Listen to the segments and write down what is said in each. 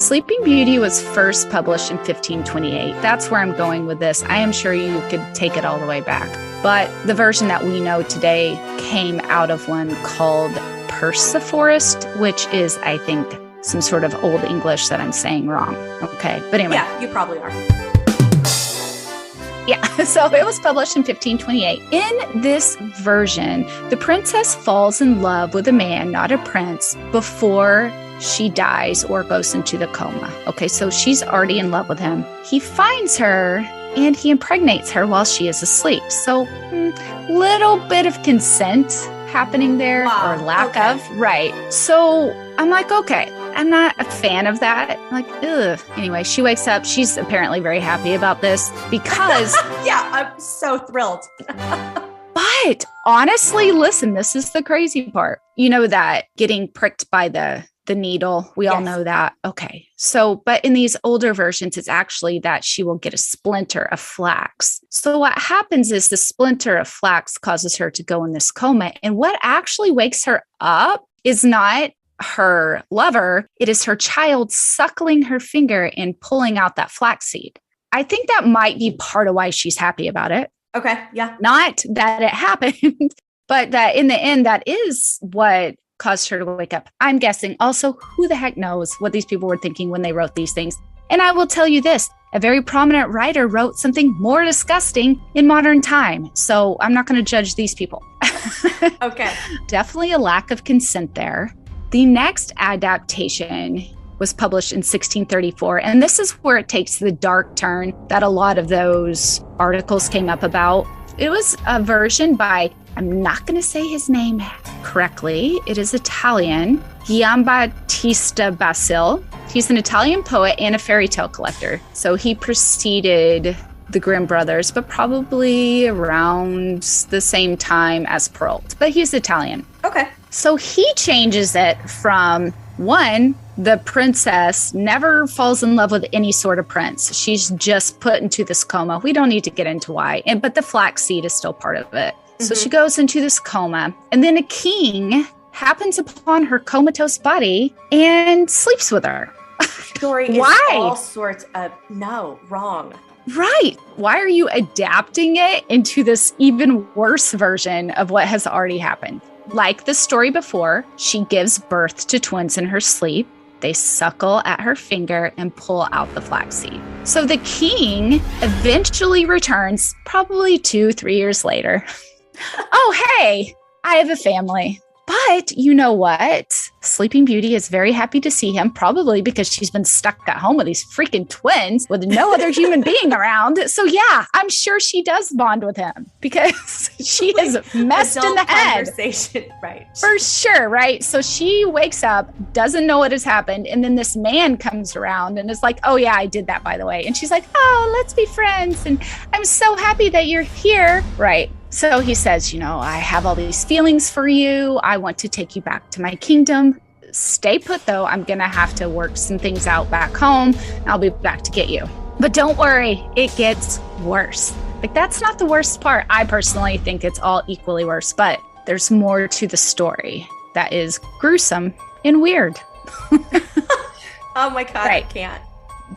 Sleeping Beauty was first published in 1528. That's where I'm going with this. I am sure you could take it all the way back. But the version that we know today came out of one called Perseforest, which is, I think, some sort of Old English that I'm saying wrong. Okay, but anyway. Yeah, you probably are. Yeah, so it was published in 1528. In this version, the princess falls in love with a man, not a prince, before she dies or goes into the coma. Okay, so she's already in love with him. He finds her and he impregnates her while she is asleep. So, little bit of consent happening there, or lack of. Right. So I'm like, okay, I'm not a fan of that. I'm like, ugh. Anyway, she wakes up. She's apparently very happy about this because... Yeah, I'm so thrilled. But honestly, listen, this is the crazy part. You know that getting pricked by the needle, we all know that. Okay. So, but in these older versions, it's actually that she will get a splinter of flax. So what happens is the splinter of flax causes her to go in this coma. And what actually wakes her up is not her lover. It is her child suckling her finger and pulling out that flaxseed. I think that might be part of why she's happy about it. Okay. Yeah. Not that it happened, but that in the end, that is what caused her to wake up. I'm guessing also, who the heck knows what these people were thinking when they wrote these things. And I will tell you this, a very prominent writer wrote something more disgusting in modern time. So I'm not going to judge these people. Okay. Definitely a lack of consent there. The next adaptation was published in 1634. And this is where it takes the dark turn that a lot of those articles came up about. It was a version by, I'm not going to say his name correctly. It is Italian, Giambattista Basile. He's an Italian poet and a fairy tale collector. So he preceded the Grimm brothers, but probably around the same time as Perrault. But he's Italian. Okay. So he changes it from, one, the princess never falls in love with any sort of prince. She's just put into this coma. We don't need to get into why. But the flaxseed is still part of it. So she goes into this coma, and then a king happens upon her comatose body and sleeps with her. Story is all sorts of wrong. Right. Why are you adapting it into this even worse version of what has already happened? Like the story before, she gives birth to twins in her sleep. They suckle at her finger and pull out the flaxseed. So the king eventually returns, probably 2-3 years later. Oh, hey, I have a family. But you know what? Sleeping Beauty is very happy to see him, probably because she's been stuck at home with these freaking twins with no other human being around. So yeah, I'm sure she does bond with him because she is messed in the head. Conversation, right? For sure, right? So she wakes up, doesn't know what has happened, and then this man comes around and is like, "Oh yeah, I did that, by the way." And she's like, "Oh, let's be friends, and I'm so happy that you're here." Right. So he says, I have all these feelings for you. I want to take you back to my kingdom. Stay put, though. I'm going to have to work some things out back home. I'll be back to get you. But don't worry, it gets worse. Like, that's not the worst part. I personally think it's all equally worse, but there's more to the story that is gruesome and weird. Oh my God, right. I can't.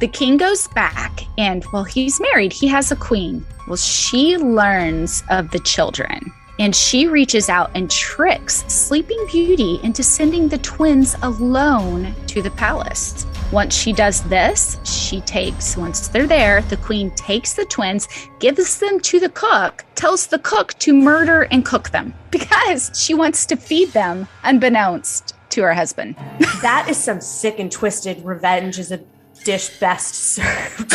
The king goes back and, well, he's married. He has a queen. Well, she learns of the children and she reaches out and tricks Sleeping Beauty into sending the twins alone to the palace. Once she does this, once they're there, the queen takes the twins, gives them to the cook, tells the cook to murder and cook them because she wants to feed them unbeknownst to her husband. That is some sick and twisted revenge as a dish best served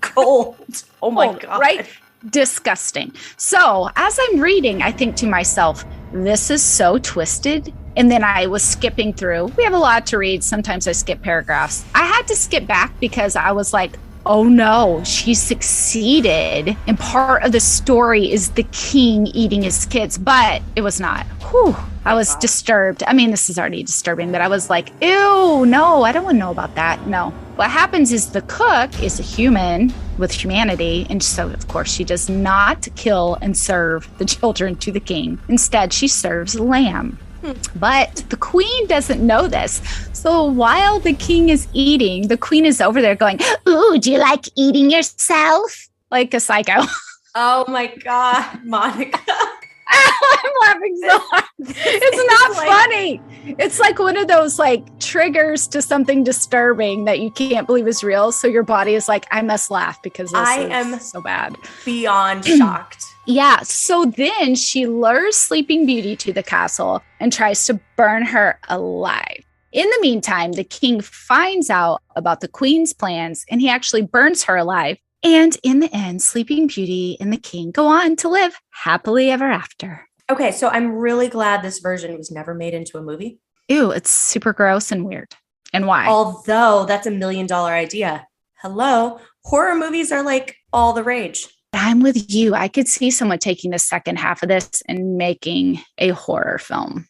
cold. Oh my God. Right? Disgusting. So as I'm reading, I think to myself, this is so twisted. And then I was skipping through. We have a lot to read. Sometimes I skip paragraphs. I had to skip back because I was like, oh no, she succeeded. And part of the story is the king eating his kids, but it was not. Whew. I was disturbed. I mean, this is already disturbing, but I was like, ew, no, I don't want to know about that. No. What happens is the cook is a human with humanity. And so, of course, she does not kill and serve the children to the king. Instead, she serves lamb. But the queen doesn't know this. So while the king is eating, the queen is over there going, "Ooh, do you like eating yourself?" Like a psycho. Oh my God, Monica. I'm laughing so hard. It's not funny. It's like one of those like triggers to something disturbing that you can't believe is real. So your body is like, I must laugh because this is so bad. Beyond shocked. Yeah. So then she lures Sleeping Beauty to the castle and tries to burn her alive. In the meantime, the king finds out about the queen's plans and he actually burns her alive. And in the end, Sleeping Beauty and the king go on to live happily ever after. Okay, so I'm really glad this version was never made into a movie. Ew, it's super gross and weird. And why? Although that's $1 million idea. Hello, horror movies are like all the rage. I'm with you. I could see someone taking the second half of this and making a horror film.